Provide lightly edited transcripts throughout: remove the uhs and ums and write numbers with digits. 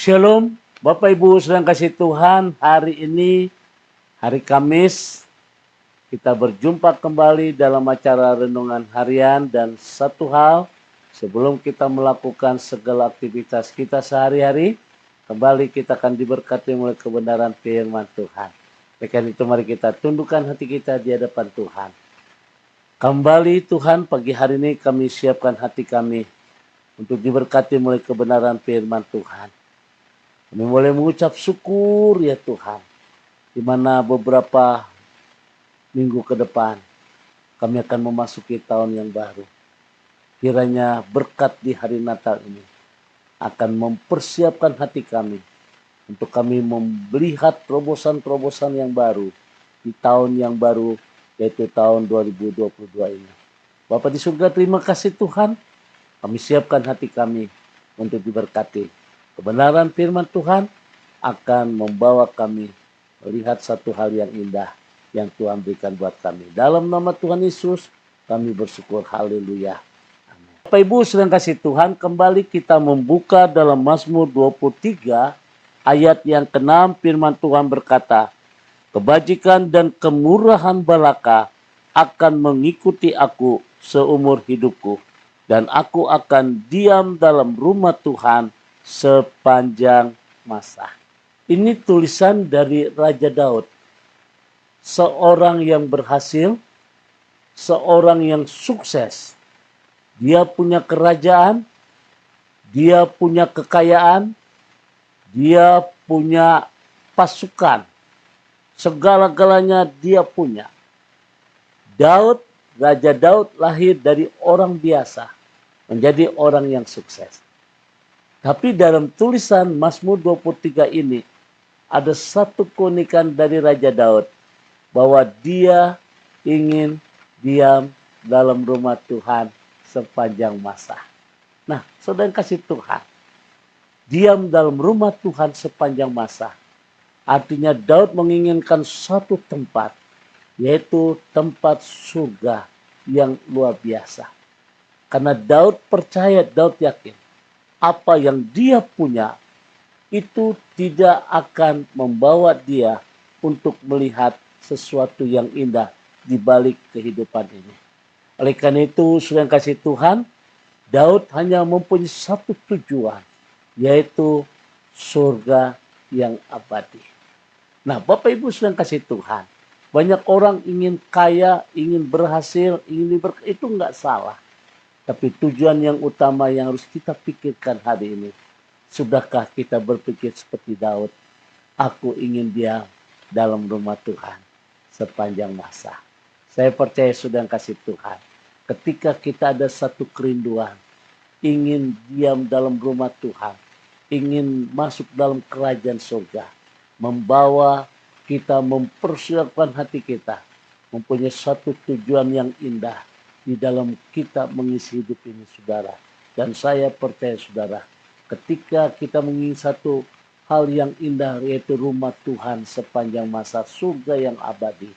Shalom, Bapak Ibu sedang kasih Tuhan, hari ini, hari Kamis, kita berjumpa kembali dalam acara Renungan Harian dan satu hal, sebelum kita melakukan segala aktivitas kita sehari-hari, kembali kita akan diberkati oleh kebenaran firman Tuhan. Oleh karena itu mari kita tundukkan hati kita di hadapan Tuhan. Kembali Tuhan, pagi hari ini kami siapkan hati kami untuk diberkati oleh kebenaran firman Tuhan. Kami boleh mengucap syukur ya Tuhan, di mana beberapa minggu ke depan kami akan memasuki tahun yang baru. Kiranya berkat di hari Natal ini akan mempersiapkan hati kami untuk kami melihat terobosan-terobosan yang baru di tahun yang baru, yaitu tahun 2022 ini. Bapa di surga, terima kasih Tuhan, kami siapkan hati kami untuk diberkati. Kebenaran firman Tuhan akan membawa kami melihat satu hal yang indah yang Tuhan berikan buat kami. Dalam nama Tuhan Yesus kami bersyukur. Haleluya. Amin. Bapak Ibu sedang kasih Tuhan, kembali kita membuka dalam Mazmur 23 ayat yang ke-6. Firman Tuhan berkata, kebajikan dan kemurahan Balaka akan mengikuti aku seumur hidupku, dan aku akan diam dalam rumah Tuhan sepanjang masa. Ini tulisan dari Raja Daud, seorang yang berhasil, seorang yang sukses. Dia punya kerajaan, dia punya kekayaan, dia punya pasukan, segala-galanya dia punya. Raja Daud lahir dari orang biasa menjadi orang yang sukses. Tapi dalam tulisan Mazmur 23 ini ada satu keunikan dari Raja Daud, bahwa dia ingin diam dalam rumah Tuhan sepanjang masa. Nah, saudara kasih Tuhan, diam dalam rumah Tuhan sepanjang masa. Artinya Daud menginginkan satu tempat, yaitu tempat surga yang luar biasa. Karena Daud percaya, Daud yakin, apa yang dia punya itu tidak akan membawa dia untuk melihat sesuatu yang indah di balik kehidupan ini. Oleh karena itu, sudah kasih Tuhan, Daud hanya mempunyai satu tujuan, yaitu surga yang abadi. Nah, Bapak Ibu sudah kasih Tuhan, banyak orang ingin kaya, ingin berhasil, itu nggak salah. Tapi tujuan yang utama yang harus kita pikirkan hari ini, sudahkah kita berpikir seperti Daud? Aku ingin diam dalam rumah Tuhan sepanjang masa. Saya percaya sudah kasih Tuhan, ketika kita ada satu kerinduan, ingin diam dalam rumah Tuhan, ingin masuk dalam kerajaan surga, membawa kita mempersiapkan hati kita, mempunyai satu tujuan yang indah di dalam kita mengisi hidup ini, saudara. Dan saya percaya, saudara, ketika kita menginginkan satu hal yang indah, yaitu rumah Tuhan sepanjang masa, surga yang abadi,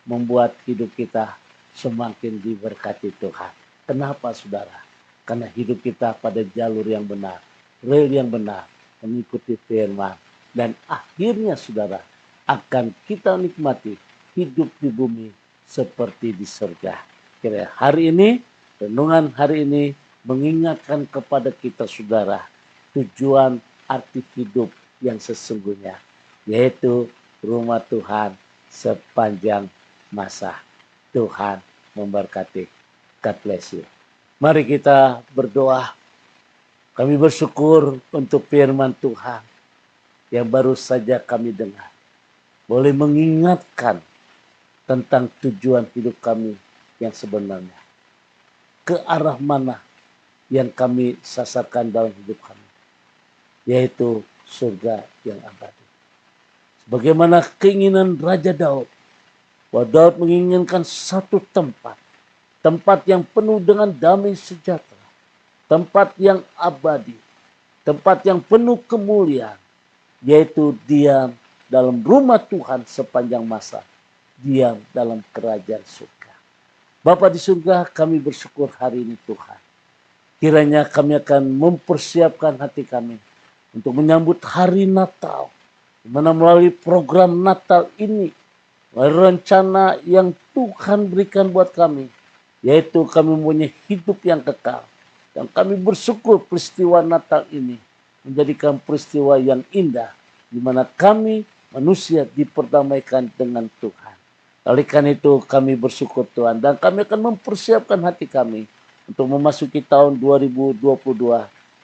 membuat hidup kita semakin diberkati Tuhan. Kenapa, saudara? Karena hidup kita pada jalur yang benar, rel yang benar, mengikuti firman. Dan akhirnya, saudara, akan kita nikmati hidup di bumi seperti di surga. Kira hari ini, renungan hari ini mengingatkan kepada kita, saudara, tujuan arti hidup yang sesungguhnya, yaitu rumah Tuhan sepanjang masa. Tuhan memberkati. God bless you. Mari kita berdoa. Kami bersyukur untuk firman Tuhan yang baru saja kami dengar. Boleh mengingatkan tentang tujuan hidup kami yang sebenarnya. Ke arah mana yang kami sasarkan dalam hidup kami, yaitu surga yang abadi. Sebagaimana keinginan Raja Daud, bahwa Daud menginginkan satu tempat, tempat yang penuh dengan damai sejahtera, tempat yang abadi, tempat yang penuh kemuliaan, yaitu diam dalam rumah Tuhan sepanjang masa, diam dalam kerajaan surga. Bapa di surga, kami bersyukur hari ini Tuhan. Kiranya kami akan mempersiapkan hati kami untuk menyambut hari Natal, di mana melalui program Natal ini, melalui rencana yang Tuhan berikan buat kami, yaitu kami mempunyai hidup yang kekal. Dan kami bersyukur peristiwa Natal ini menjadikan peristiwa yang indah, di mana kami manusia diperdamaikan dengan Tuhan. Oleh karena itu kami bersyukur Tuhan, dan kami akan mempersiapkan hati kami untuk memasuki tahun 2022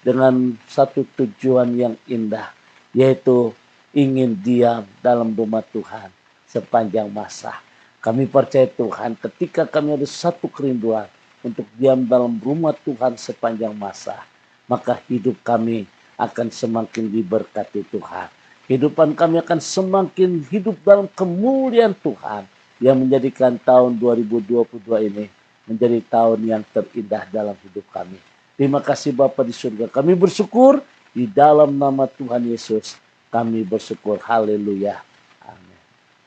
dengan satu tujuan yang indah, yaitu ingin diam dalam rumah Tuhan sepanjang masa. Kami percaya Tuhan, ketika kami ada satu kerinduan untuk diam dalam rumah Tuhan sepanjang masa, maka hidup kami akan semakin diberkati Tuhan. Kehidupan kami akan semakin hidup dalam kemuliaan Tuhan, yang menjadikan tahun 2022 ini menjadi tahun yang terindah dalam hidup kami. Terima kasih Bapa di surga. Kami bersyukur di dalam nama Tuhan Yesus. Kami bersyukur. Haleluya. Amin.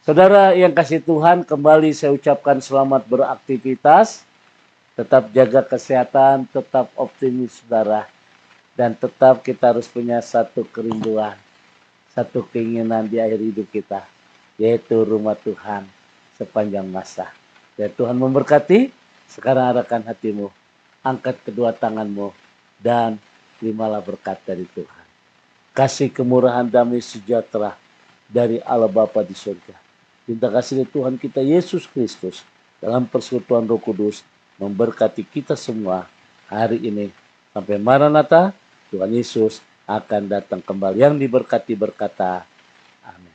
Saudara yang kasih Tuhan, kembali saya ucapkan selamat beraktivitas. Tetap jaga kesehatan, tetap optimis saudara. Dan tetap kita harus punya satu kerinduan, satu keinginan di akhir hidup kita, yaitu rumah Tuhan sepanjang masa. Dan Tuhan memberkati. Sekarang arahkan hatimu, angkat kedua tanganmu, dan terimalah berkat dari Tuhan. Kasih kemurahan damai sejahtera dari Allah Bapa di surga, cinta kasih dari Tuhan kita Yesus Kristus dalam persekutuan Roh Kudus memberkati kita semua hari ini sampai Maranatha. Tuhan Yesus akan datang kembali. Yang diberkati berkata, amin.